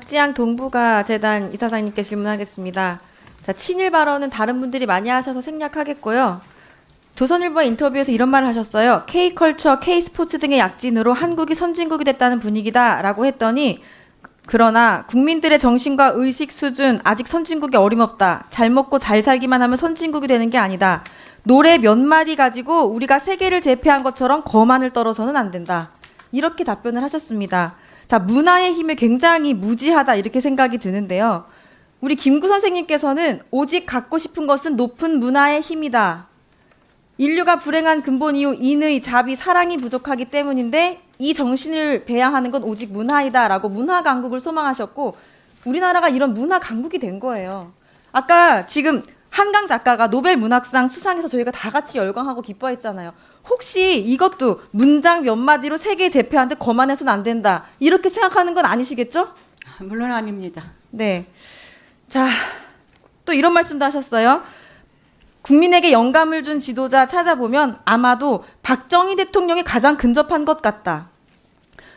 박지양 동북아 재단 이사장님께 질문하겠습니다. 자, 친일 발언은 다른 분들이 많이 하셔서 생략하겠고요. 조선일보 인터뷰에서 이런 말을 하셨어요. K컬처, K스포츠 등의 약진으로 한국이 선진국이 됐다는 분위기다라고 했더니 그러나 국민들의 정신과 의식 수준 아직 선진국이 어림없다. 잘 먹고 잘 살기만 하면 선진국이 되는 게 아니다. 노래 몇 마디 가지고 우리가 세계를 제패한 것처럼 거만을 떨어서는 안 된다. 이렇게 답변을 하셨습니다. 자, 문화의 힘이 굉장히 무지하다 이렇게 생각이 드는데요. 우리 김구 선생님께서는 오직 갖고 싶은 것은 높은 문화의 힘이다. 인류가 불행한 근본 이유 인의, 자비, 사랑이 부족하기 때문인데 이 정신을 배양하는 건 오직 문화이다라고 문화 강국을 소망하셨고 우리나라가 이런 문화 강국이 된 거예요. 아까 지금 한강 작가가 노벨 문학상 수상해서 저희가 다 같이 열광하고 기뻐했잖아요. 혹시 이것도 문장 몇 마디로 세계 제패하는데 거만해서는 안 된다. 이렇게 생각하는 건 아니시겠죠? 물론 아닙니다. 네. 자, 또 이런 말씀도 하셨어요. 국민에게 영감을 준 지도자 찾아보면 아마도 박정희 대통령이 가장 근접한 것 같다.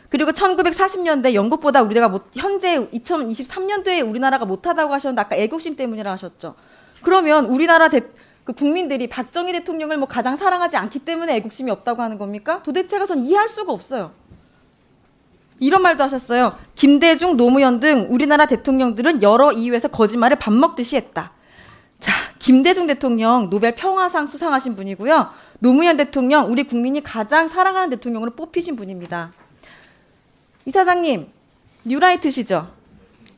그리고 1940년대 영국보다 우리가 현재 2023년도에 우리나라가 못하다고 하셨는데 아까 애국심 때문이라 하셨죠. 그러면 우리나라 국민들이 박정희 대통령을 뭐 가장 사랑하지 않기 때문에 애국심이 없다고 하는 겁니까? 도대체가 전 이해할 수가 없어요. 이런 말도 하셨어요. 김대중, 노무현 등 우리나라 대통령들은 여러 이유에서 거짓말을 밥 먹듯이 했다. 자, 김대중 대통령 노벨 평화상 수상하신 분이고요. 노무현 대통령 우리 국민이 가장 사랑하는 대통령으로 뽑히신 분입니다. 이사장님, 뉴라이트시죠?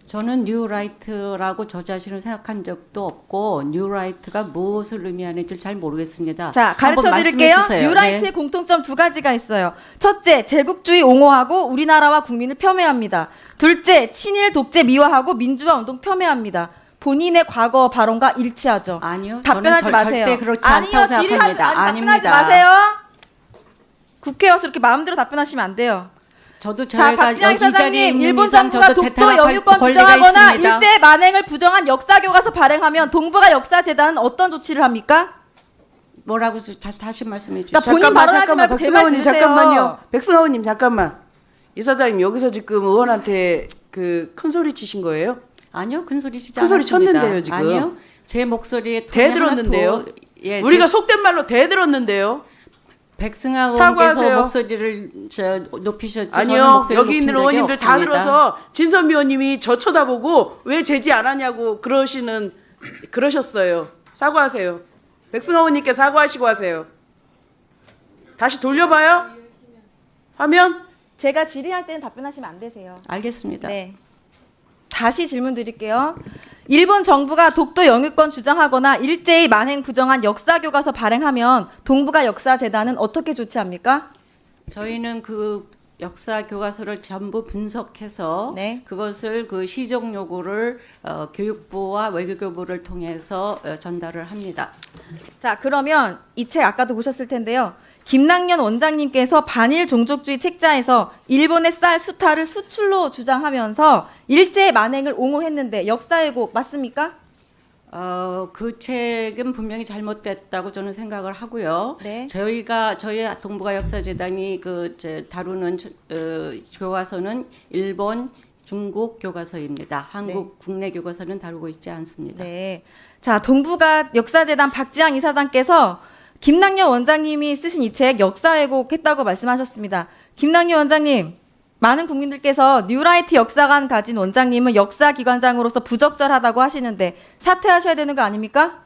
저는 뉴라이트라고 저 자신을 생각한 적도 없고 뉴라이트가 무엇을 의미하는지 잘 모르겠습니다. 자, 가르쳐 드릴게요. 뉴라이트의 네. 공통점 두 가지가 있어요. 첫째, 제국주의 옹호하고 우리나라와 국민을 폄훼합니다. 둘째, 친일 독재 미화하고 민주화 운동 폄훼합니다. 본인의 과거 발언과 일치하죠. 아니요. 답변하지 저는 마세요. 절대 그렇지 않다고 생각합니다. 답변하지 아닙니다. 마세요. 국회에 와서 이렇게 마음대로 답변하시면 안 돼요. 저도 자, 저희가 박지양 여기 이 자리에 사장님, 있는 일본 이상 정부가 저도 독도 대타할 영유권 권리가 주장하거나 있습니다. 일제 만행을 부정한 역사 교과서 발행하면 동북아 역사재단은 어떤 조치를 합니까? 뭐라고 다시 말씀해 주시죠. 그러니까 본인 발언하지 말고 제 말 백승하원님 들으세요. 잠깐만요. 백승하원님 잠깐만. 이사장님 여기서 지금 의원한테 그 큰 소리 치신 거예요? 아니요, 큰 소리 치지 큰 소리 않았습니다. 쳤는데요, 지금. 아니요, 제 목소리에 대 들었는데요. 예, 우리가 속된 말로 대 들었는데요. 백승하 사과하세요. 의원께서 목소리를 높이셨죠. 저는 아니요. 목소리를 여기 있는 높인 적이 의원님들 다 없습니다. 들어서 진선미 의원님이 저 쳐다보고 왜 제지 안 하냐고 그러셨어요. 사과하세요. 백승하 의원님께 사과하시고 하세요. 다시 돌려봐요. 화면. 제가 질의할 때는 답변하시면 안 되세요. 알겠습니다. 네. 다시 질문 드릴게요. 일본 정부가 독도 영유권 주장하거나 일제히 만행 부정한 역사 교과서 발행하면 동북아 역사재단은 어떻게 조치합니까? 저희는 그 역사 교과서를 전부 분석해서 네. 그것을 그 시정 요구를 교육부와 외교부를 통해서 전달을 합니다. 자, 그러면 이 책 아까도 보셨을 텐데요. 김낙년 원장님께서 반일 종족주의 책자에서 일본의 쌀 수타를 수출로 주장하면서 일제 만행을 옹호했는데 역사 왜곡 맞습니까? 그 책은 분명히 잘못됐다고 저는 생각을 하고요. 네. 저희 동북아 역사재단이 다루는 교과서는 일본, 중국 교과서입니다. 한국 국내 교과서는 다루고 있지 않습니다. 네. 자, 동북아 역사재단 박지양 이사장께서 김낙년 원장님이 쓰신 이 책 역사 왜곡했다고 말씀하셨습니다. 김낙년 원장님, 많은 국민들께서 뉴라이트 역사관 가진 원장님은 역사기관장으로서 부적절하다고 하시는데 사퇴하셔야 되는 거 아닙니까?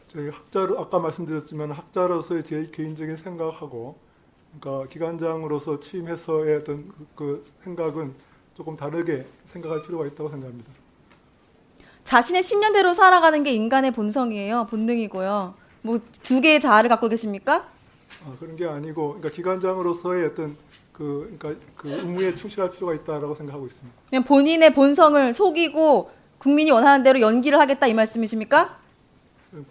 저희 학자로 아까 말씀드렸지만 학자로서의 제 개인적인 생각하고 그러니까 기관장으로서 취임해서의 어떤 그 생각은 조금 다르게 생각할 필요가 있다고 생각합니다. 자신의 10년대로 살아가는 게 인간의 본성이에요. 본능이고요. 뭐 두 개의 자아를 갖고 계십니까? 그런 게 아니고 그러니까 기관장으로서의 어떤 그러니까 그 의무에 충실할 필요가 있다라고 생각하고 있습니다. 그냥 본인의 본성을 속이고 국민이 원하는 대로 연기를 하겠다 이 말씀이십니까?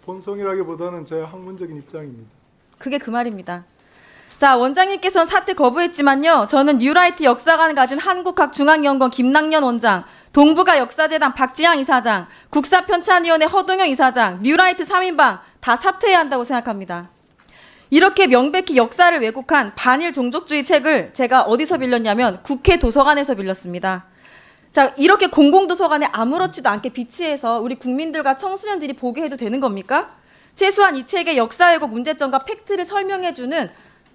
본성이라기보다는 제 학문적인 입장입니다. 그게 그 말입니다. 자, 원장님께서는 사퇴 거부했지만요. 저는 뉴라이트 역사관을 가진 한국학중앙연구원 김낙년 원장, 동북아 역사재단 박지양 이사장, 국사편찬위원회 허동영 이사장, 뉴라이트 3인방 다 사퇴해야 한다고 생각합니다. 이렇게 명백히 역사를 왜곡한 반일 종족주의 책을 제가 어디서 빌렸냐면 국회 도서관에서 빌렸습니다. 자, 이렇게 공공도서관에 아무렇지도 않게 비치해서 우리 국민들과 청소년들이 보게 해도 되는 겁니까? 최소한 이 책의 역사 왜곡 문제점과 팩트를 설명해주는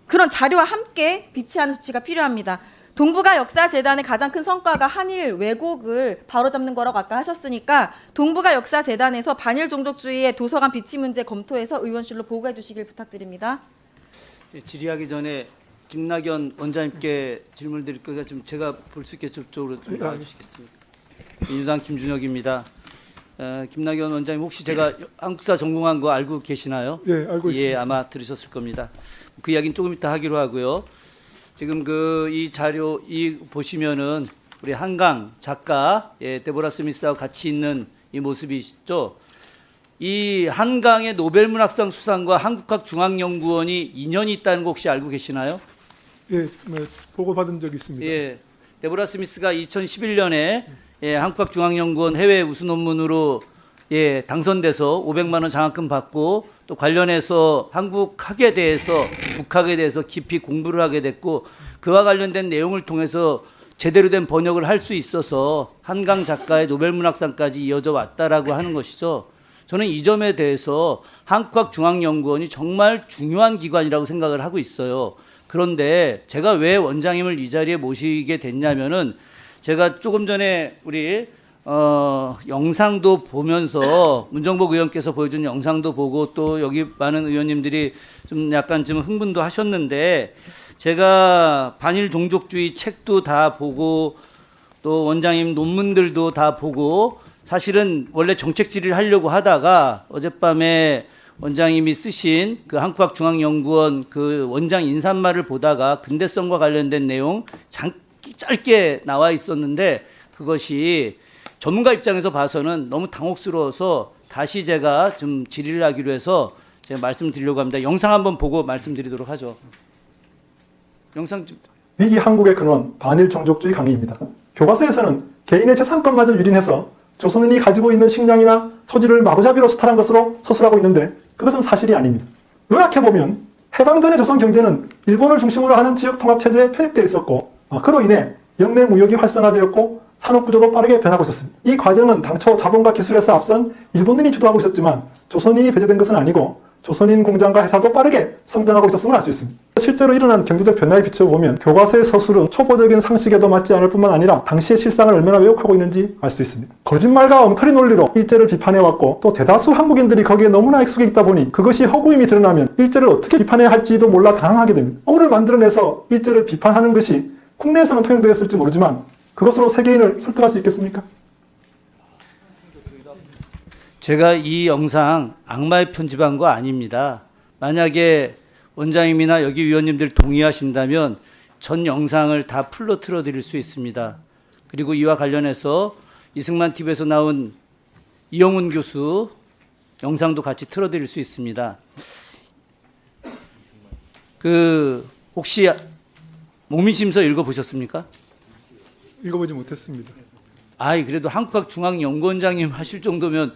그런 자료와 함께 비치하는 조치가 필요합니다. 동북아 역사재단의 가장 큰 성과가 한일 왜곡을 바로잡는 거라고 아까 하셨으니까 동북아 역사재단에서 반일 종족주의의 도서관 비치 문제 검토해서 의원실로 보고해 주시길 부탁드립니다. 예, 질의하기 전에 김낙연 원장님께 질문을 드릴 거가 좀 제가 볼 수 있게 저쪽으로 좀 나와주시겠습니까? 민주당 김준혁입니다. 김낙연 원장님 혹시 제가 한국사 전공한 거 알고 계시나요? 예, 알고 있습니다. 예, 아마 들으셨을 겁니다. 그 이야기는 조금 이따 하기로 하고요. 지금 이 자료 보시면은 우리 한강 작가 데보라 스미스하고 같이 있는 이 모습이시죠? 이 한강의 노벨문학상 수상과 한국학중앙연구원이 인연이 있다는 거 혹시 알고 계시나요? 예, 보고받은 적이 있습니다. 예, 데보라 스미스가 2011년에 한국학중앙연구원 해외 우수 논문으로 당선돼서 500만 원 장학금 받고 또 관련해서 한국학에 대해서 북학에 대해서 깊이 공부를 하게 됐고 그와 관련된 내용을 통해서 제대로 된 번역을 할 수 있어서 한강 작가의 노벨문학상까지 이어져 왔다라고 하는 것이죠. 저는 이 점에 대해서 한국학중앙연구원이 정말 중요한 기관이라고 생각을 하고 있어요. 그런데 제가 왜 원장님을 이 자리에 모시게 됐냐면은 제가 조금 전에 우리 영상도 보면서 문정복 의원께서 보여준 영상도 보고 또 여기 많은 의원님들이 좀 약간 좀 흥분도 하셨는데 제가 반일 종족주의 책도 다 보고 또 원장님 논문들도 다 보고 사실은 원래 정책 질의를 하려고 하다가 어젯밤에 원장님이 쓰신 그 한국학중앙연구원 그 원장 인사말을 보다가 근대성과 관련된 내용 짧게 나와 있었는데 그것이 전문가 입장에서 봐서는 너무 당혹스러워서 다시 제가 좀 질의를 하기로 해서 제가 말씀드리려고 합니다. 영상 한번 보고 말씀드리도록 하죠. 영상 좀. 위기 한국의 근원 반일 종족주의 강의입니다. 교과서에서는 개인의 재산권마저 유린해서 조선인이 가지고 있는 식량이나 토지를 마구잡이로 수탈한 것으로 서술하고 있는데 그것은 사실이 아닙니다. 요약해보면 해방전의 조선 경제는 일본을 중심으로 하는 지역 통합체제에 편입되어 있었고 그로 인해 영내 무역이 활성화되었고 산업구조도 빠르게 변하고 있었습니다. 이 과정은 당초 자본과 기술에서 앞선 일본인이 주도하고 있었지만 조선인이 배제된 것은 아니고 조선인 공장과 회사도 빠르게 성장하고 있었음을 알 수 있습니다. 실제로 일어난 경제적 변화에 비춰보면 교과서의 서술은 초보적인 상식에도 맞지 않을 뿐만 아니라 당시의 실상을 얼마나 왜곡하고 있는지 알 수 있습니다. 거짓말과 엉터리 논리로 일제를 비판해왔고 또 대다수 한국인들이 거기에 너무나 익숙해 있다 보니 그것이 허구임이 드러나면 일제를 어떻게 비판해야 할지도 몰라 당황하게 됩니다. 허구를 만들어내서 일제를 비판하는 것이 국내에서는 통용되었을지 모르지만 그것으로 세계인을 설득할 수 있겠습니까? 제가 이 영상 악마에 편집한 거 아닙니다. 만약에 원장님이나 여기 위원님들 동의하신다면 전 영상을 다 풀로 틀어드릴 수 있습니다. 그리고 이와 관련해서 이승만 TV에서 나온 이영훈 교수 영상도 같이 틀어드릴 수 있습니다. 혹시 목민심서 읽어보셨습니까? 읽어보지 못했습니다. 그래도 한국학중앙연구원장님 하실 정도면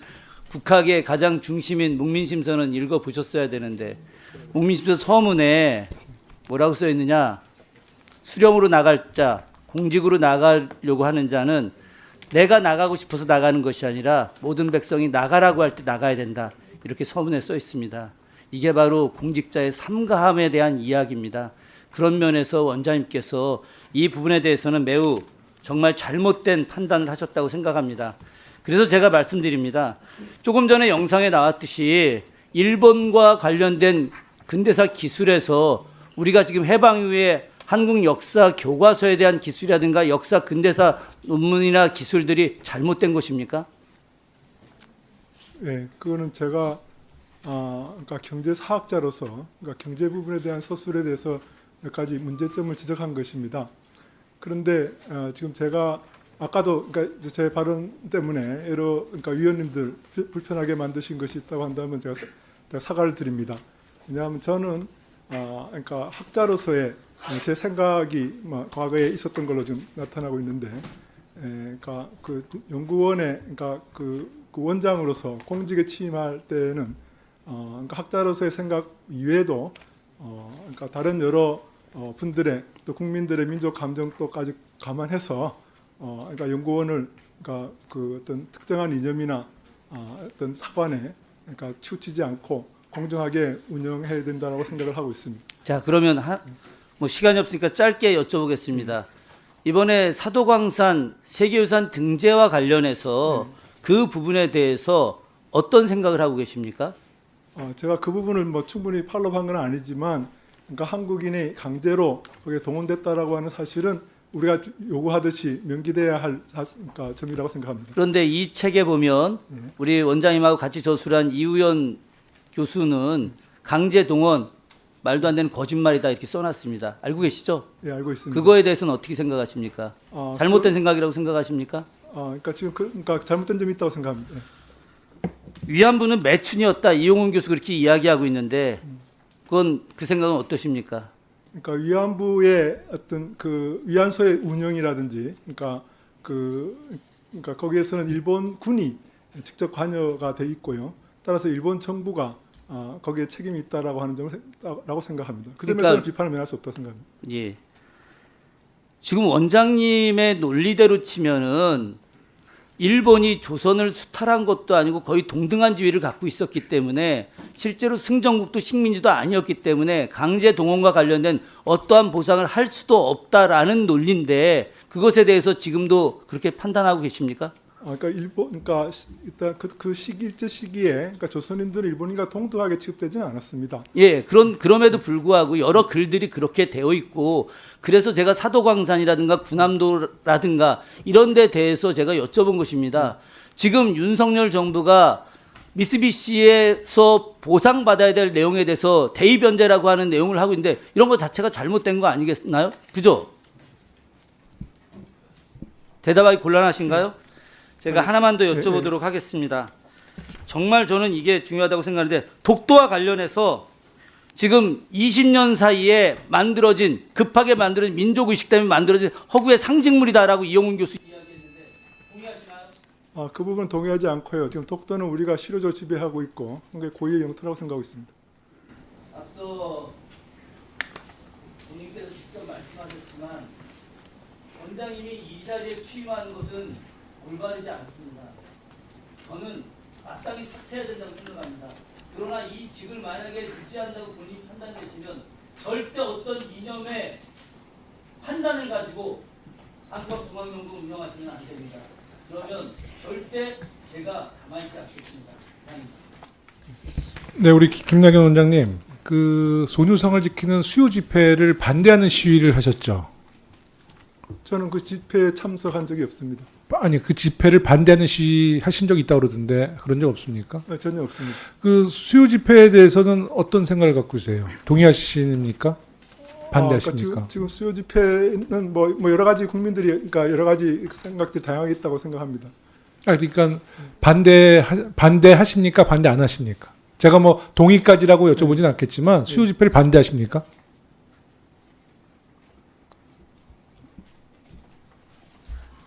국학의 가장 중심인 목민심서는 읽어보셨어야 되는데 목민심서 서문에 뭐라고 써있느냐, 수령으로 나갈 자, 공직으로 나가려고 하는 자는 내가 나가고 싶어서 나가는 것이 아니라 모든 백성이 나가라고 할 때 나가야 된다, 이렇게 서문에 써 있습니다. 이게 바로 공직자의 삼가함에 대한 이야기입니다. 그런 면에서 원장님께서 이 부분에 대해서는 매우 정말 잘못된 판단을 하셨다고 생각합니다. 그래서 제가 말씀드립니다. 조금 전에 영상에 나왔듯이 일본과 관련된 근대사 기술에서 우리가 지금 해방 이후에 한국 역사 교과서에 대한 기술이라든가 역사 근대사 논문이나 기술들이 잘못된 것입니까? 예, 그거는 제가 그러니까 경제사학자로서 그러니까 경제 부분에 대한 서술에 대해서 몇 가지 문제점을 지적한 것입니다. 그런데 지금 제가 아까도 그러니까 제 발언 때문에 그러니까 위원님들 불편하게 만드신 것이 있다고 한다면 제가 사과를 드립니다. 왜냐하면 저는 그러니까 학자로서의 제 생각이 과거에 있었던 걸로 좀 나타나고 있는데, 그러니까 그 연구원의 그러니까 그 원장으로서 공직에 취임할 때는 그러니까 학자로서의 생각 이외에도 그러니까 다른 여러 분들의 또 국민들의 민족 감정도까지 감안해서 그러니까 연구원을 그러니까 그 어떤 특정한 이념이나 어떤 사관에 그러니까 치우치지 않고 공정하게 운영해야 된다고 생각을 하고 있습니다. 자, 그러면 뭐 시간이 없으니까 짧게 여쭤보겠습니다. 이번에 사도광산 세계유산 등재와 관련해서 그 부분에 대해서 어떤 생각을 하고 계십니까? 제가 그 부분을 뭐 충분히 팔로우한 건 아니지만, 그러니까 한국인이 강제로 거기에 동원됐다라고 하는 사실은 우리가 요구하듯이 명기돼야 할 그러니까 점이라고 생각합니다. 그런데 이 책에 보면 우리 원장님하고 같이 저술한 이우연 교수는 강제 동원 말도 안 되는 거짓말이다 이렇게 써놨습니다. 알고 계시죠? 예, 알고 있습니다. 그거에 대해서는 어떻게 생각하십니까? 잘못된 생각이라고 생각하십니까? 그러니까 지금 그러니까 잘못된 점이 있다고 생각합니다. 예. 위안부는 매춘이었다. 이용훈 교수 그렇게 이야기하고 있는데 그건 그 생각은 어떠십니까? 그러니까 위안부의 어떤 그 위안소의 운영이라든지, 그러니까 거기에서는 일본 군이 직접 관여가 돼 있고요. 따라서 일본 정부가 거기에 책임이 있다라고 하는 점라고 생각합니다. 그 점에서는 그러니까, 비판을 면할 수 없다고 생각합니다. 예. 지금 원장님의 논리대로 치면은 일본이 조선을 수탈한 것도 아니고 거의 동등한 지위를 갖고 있었기 때문에 실제로 승전국도 식민지도 아니었기 때문에 강제 동원과 관련된 어떠한 보상을 할 수도 없다라는 논리인데 그것에 대해서 지금도 그렇게 판단하고 계십니까? 그러니까 그러니까 일단 그 일제 시기에 그러니까 조선인들은 일본인과 동등하게 취급되지는 않았습니다. 예, 그럼에도 불구하고 여러 글들이 그렇게 되어 있고 그래서 제가 사도광산이라든가 군함도라든가 이런 데 대해서 제가 여쭤본 것입니다. 지금 윤석열 정부가 미쓰비시에서 보상받아야 될 내용에 대해서 대의변제라고 하는 내용을 하고 있는데 이런 것 자체가 잘못된 거 아니겠나요? 그죠? 대답하기 곤란하신가요? 제가 하나만 더 여쭤보도록 하겠습니다. 정말 저는 이게 중요하다고 생각하는데 독도와 관련해서 지금 20년 사이에 급하게 만들어진 민족의식 때문에 만들어진 허구의 상징물이다라고 이용훈 교수 이야기했는데 동의하시나요? 그 부분은 동의하지 않고요. 지금 독도는 우리가 실효적으로 지배하고 있고 그게 고유의 영토라고 생각하고 있습니다. 앞서 본인께서 직접 말씀하셨지만 원장님이 이 자리에 취임하는 것은 올바르지 않습니다. 저는 마땅히 사퇴해야 된다고 생각합니다. 그러나 이 직을 만약에 유지한다고 본인이 판단되시면 절대 어떤 이념의 판단을 가지고 한국중앙연구 운영하시면 안 됩니다. 그러면 절대 제가 가만히 있지 않겠습니다. 이상입니다. 네, 우리 김나경 원장님, 그 소유성을 지키는 수요 집회를 반대하는 시위를 하셨죠? 저는 그 집회에 참석한 적이 없습니다. 아니, 그 집회를 반대하는 시위 하신 적 있다고 그러던데 그런 적 없습니까? 전혀 없습니다. 그 수요 집회에 대해서는 어떤 생각을 갖고 계세요? 동의하십니까? 반대하십니까? 그러니까 지금 수요 집회는 뭐 여러 가지 국민들이 그러니까 여러 가지 생각들이 다양하게 있다고 생각합니다. 그러니까 반대하십니까? 반대 안 하십니까? 제가 뭐 동의까지라고 여쭤보진 않겠지만 수요 집회를 반대하십니까?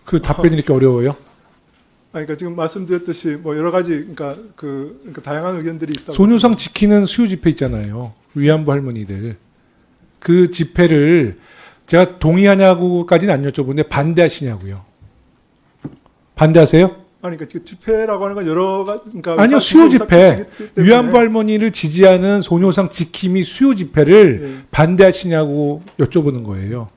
그 답변이 이렇게 어려워요? 그러니까 지금 말씀드렸듯이 뭐 여러 가지 그러니까 다양한 의견들이 있다고. 소유성 지키는 수요 집회 있잖아요. 위안부 할머니들. 그 집회를 제가 동의하냐고까지는 안 여쭤보는데 반대하시냐고요. 반대하세요? 아니 그러니까 집회라고 하는 건 여러 가지 그러니까 아니요, 수요 집회. 위안부 할머니를 지지하는 소녀상 지킴이 수요 집회를 반대하시냐고 여쭤보는 거예요.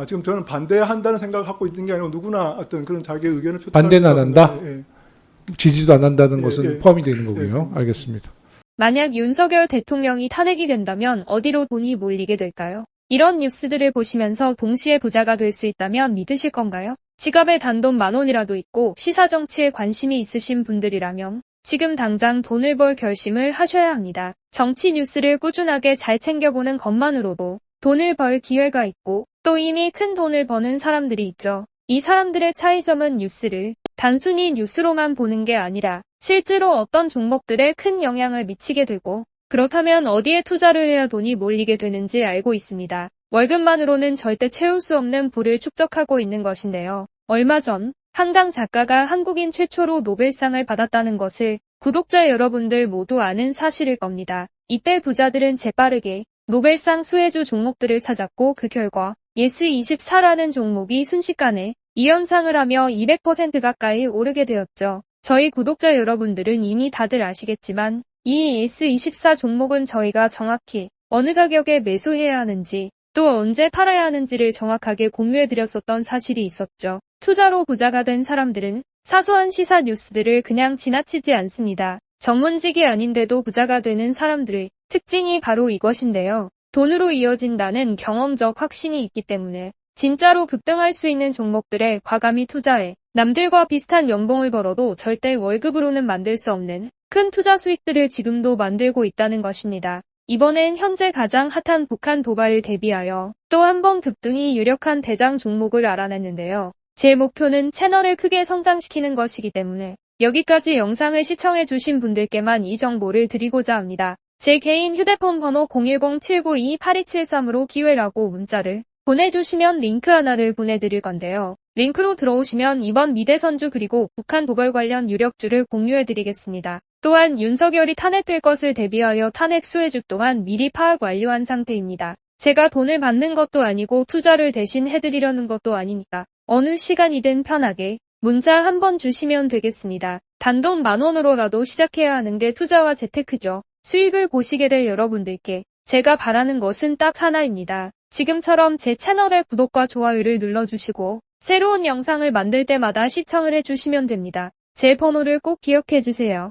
지금 저는 반대한다는 생각을 갖고 있는 게 아니고 누구나 어떤 그런 자기의 의견을 표출할 반대는 안 한다? 예. 지지도 안 한다는 예, 것은 예. 포함이 되는 거고요. 알겠습니다. 만약 윤석열 대통령이 탄핵이 된다면 어디로 돈이 몰리게 될까요? 이런 뉴스들을 보시면서 동시에 부자가 될 수 있다면 믿으실 건가요? 지갑에 단돈 10,000원이라도 있고 시사 정치에 관심이 있으신 분들이라면 지금 당장 돈을 벌 결심을 하셔야 합니다. 정치 뉴스를 꾸준하게 잘 챙겨보는 것만으로도 돈을 벌 기회가 있고 또 이미 큰 돈을 버는 사람들이 있죠. 이 사람들의 차이점은 뉴스를 단순히 뉴스로만 보는 게 아니라 실제로 어떤 종목들에 큰 영향을 미치게 되고 그렇다면 어디에 투자를 해야 돈이 몰리게 되는지 알고 있습니다. 월급만으로는 절대 채울 수 없는 부를 축적하고 있는 것인데요. 얼마 전 한강 작가가 한국인 최초로 노벨상을 받았다는 것을 구독자 여러분들 모두 아는 사실일 겁니다. 이때 부자들은 재빠르게 노벨상 수혜주 종목들을 찾았고 그 결과 예스24라는 종목이 순식간에 이 현상을 하며 200% 가까이 오르게 되었죠. 저희 구독자 여러분들은 이미 다들 아시겠지만 이 ES24 종목은 저희가 정확히 어느 가격에 매수해야 하는지 또 언제 팔아야 하는지를 정확하게 공유해드렸었던 사실이 있었죠. 투자로 부자가 된 사람들은 사소한 시사 뉴스들을 그냥 지나치지 않습니다. 전문직이 아닌데도 부자가 되는 사람들의 특징이 바로 이것인데요. 돈으로 이어진다는 경험적 확신이 있기 때문에 진짜로 급등할 수 있는 종목들에 과감히 투자해 남들과 비슷한 연봉을 벌어도 절대 월급으로는 만들 수 없는 큰 투자 수익들을 지금도 만들고 있다는 것입니다. 이번엔 현재 가장 핫한 북한 도발을 대비하여 또 한 번 급등이 유력한 대장 종목을 알아냈는데요. 제 목표는 채널을 크게 성장시키는 것이기 때문에 여기까지 영상을 시청해주신 분들께만 이 정보를 드리고자 합니다. 제 개인 휴대폰 번호 010-792-8273으로 기회라고 문자를 보내주시면 링크 하나를 보내드릴 건데요. 링크로 들어오시면 이번 미대선주 그리고 북한 도발 관련 유력주를 공유해드리겠습니다. 또한 윤석열이 탄핵될 것을 대비하여 탄핵 수혜주 동안 미리 파악 완료한 상태입니다. 제가 돈을 받는 것도 아니고 투자를 대신 해드리려는 것도 아니니까 어느 시간이든 편하게 문자 한번 주시면 되겠습니다. 단돈 10,000원으로라도 시작해야 하는 게 투자와 재테크죠. 수익을 보시게 될 여러분들께 제가 바라는 것은 딱 하나입니다. 지금처럼 제 채널의 구독과 좋아요를 눌러주시고 새로운 영상을 만들 때마다 시청을 해주시면 됩니다. 제 번호를 꼭 기억해주세요.